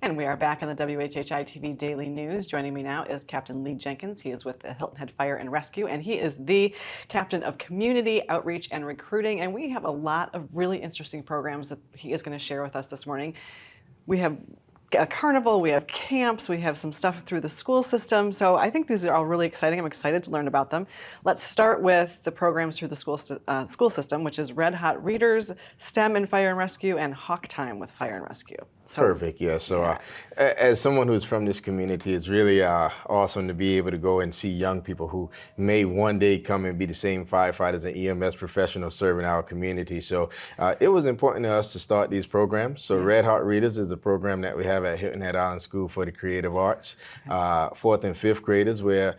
And we are back in the WHHI-TV Daily News. Joining me now is Captain Lee Jenkins. He is with the Hilton Head Fire and Rescue, and he is the Captain of Community Outreach and Recruiting. And we have a lot of really interesting programs that he is going to share with us this morning. We have a carnival, we have camps, we have some stuff through the school system. So I think these are all really exciting. I'm excited to learn about them. Let's start with the programs through the school system, which is Red Hot Readers, STEM and Fire and Rescue, and Hawk Time with Fire and Rescue. So, perfect, yeah. So as someone who's from this community, it's really awesome to be able to go and see young people who may one day come and be the same firefighters and EMS professionals serving our community. So it was important to us to start these programs. So Red Hot Readers is a program that we have at Hilton Head Island School for the Creative Arts, 4th and 5th graders, where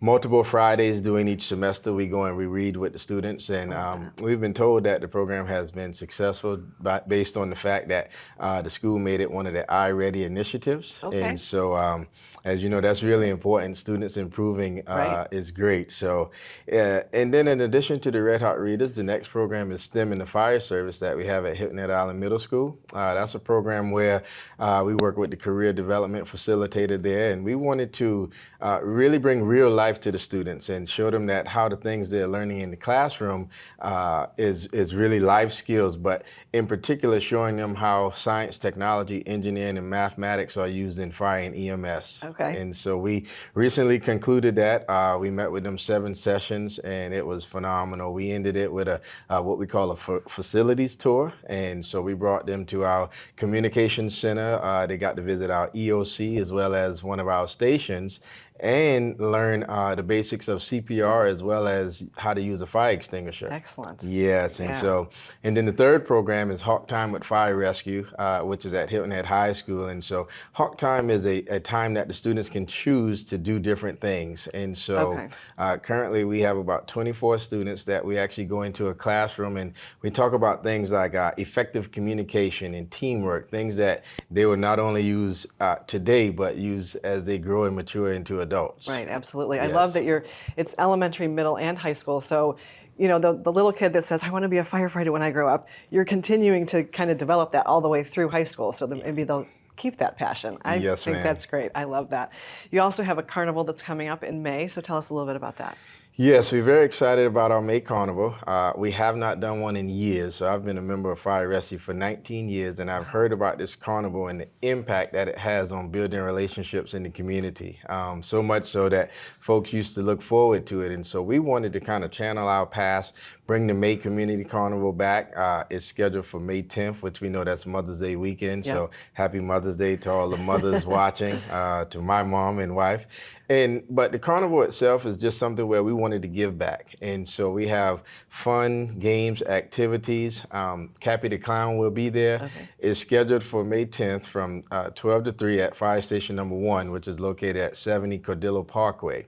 multiple Fridays during each semester, we go and we read with the students, and we've been told that the program has been successful based on the fact that the school made it one of the iReady initiatives. Okay. And so, as you know, that's really important. Students improving is great. So, and then in addition to the Red Hot Readers, the next program is STEM and the Fire Service that we have at Hilton Head Island Middle School. That's a program where we work with the career development facilitator there, and we wanted to really bring real life to the students and show them that how the things they're learning in the classroom is really life skills, but in particular showing them how science, technology, engineering, and mathematics are used in fire and EMS. Okay. And so we recently concluded that. We met with them 7 sessions, and it was phenomenal. We ended it with a what we call a facilities tour, and so we brought them to our communications center. They got to visit our EOC as well as one of our stations, and learn the basics of CPR as well as how to use a fire extinguisher. Excellent. Yes, and and then the third program is Hawk Time with Fire Rescue, which is at Hilton Head High School. And so Hawk Time is a time that the students can choose to do different things. And so currently we have about 24 students that we actually go into a classroom and we talk about things like effective communication and teamwork, things that they will not only use today, but use as they grow and mature into adults. Right, absolutely. Yes. I love that it's elementary, middle, and high school. So, you know, the little kid that says, I want to be a firefighter when I grow up, you're continuing to kind of develop that all the way through high school. So that maybe they'll keep that passion. I think that's great. I love that. You also have a carnival that's coming up in May. So tell us a little bit about that. Yes, we're very excited about our May Carnival. We have not done one in years, so I've been a member of Fire Rescue for 19 years, and I've heard about this carnival and the impact that it has on building relationships in the community. So much so that folks used to look forward to it, and so we wanted to kind of channel our past, bring the May Community Carnival back. It's scheduled for May 10th, which we know that's Mother's Day weekend, so happy Mother's Day to all the mothers watching, to my mom and wife. But the carnival itself is just something where we wanted to give back. And so we have fun, games, activities. Cappy the Clown will be there. Okay. It's scheduled for May 10th from 12 to 3 at Fire Station Number 1, which is located at 70 Cordillo Parkway.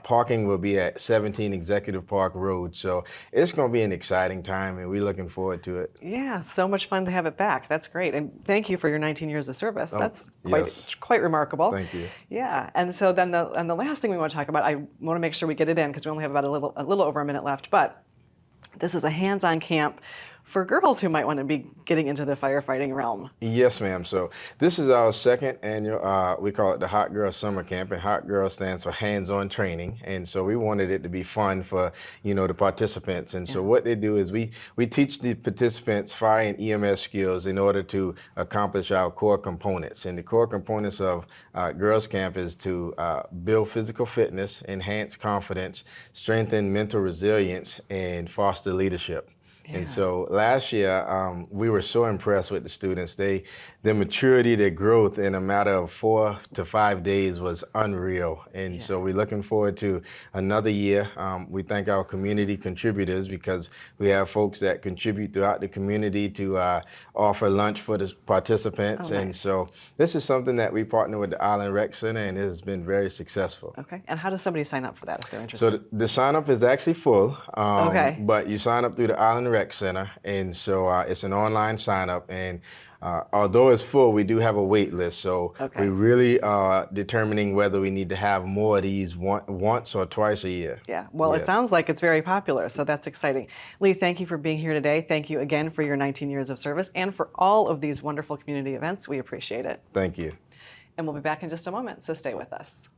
Parking will be at 17 Executive Park Road. So it's going to be an exciting time, and we're looking forward to it. Yeah, so much fun to have it back. That's great. And thank you for your 19 years of service. That's quite remarkable. Thank you. Yeah, and so then the last thing we want to talk about, I want to make sure we get it in because we only have about a little over a minute left, but this is a hands-on camp for girls who might want to be getting into the firefighting realm. Yes, ma'am. So this is our second annual, we call it the Hot Girl Summer Camp, and Hot Girl stands for hands-on training. And so we wanted it to be fun for, you know, the participants. And so what they do is we teach the participants fire and EMS skills in order to accomplish our core components. And the core components of Girls Camp is to build physical fitness, enhance confidence, strengthen mental resilience, and foster leadership. Yeah. And so last year, we were so impressed with the students. Their maturity, their growth in a matter of 4 to 5 days was unreal. And so we're looking forward to another year. We thank our community contributors because we have folks that contribute throughout the community to offer lunch for the participants. Oh, nice. And so this is something that we partner with the Island Rec Center, and it has been very successful. Okay. And how does somebody sign up for that if they're interested? So the sign up is actually full. But you sign up through the Island Rec Center, and so it's an online sign up. And although it's full, we do have a wait list. So Okay. we really are determining whether we need to have more of these once or twice a year. Yeah, well, It Yes. sounds like it's very popular, so that's exciting. Lee, thank you for being here today. Thank you again for your 19 years of service and for all of these wonderful community events. We appreciate it. Thank you. And we'll be back in just a moment, so stay with us.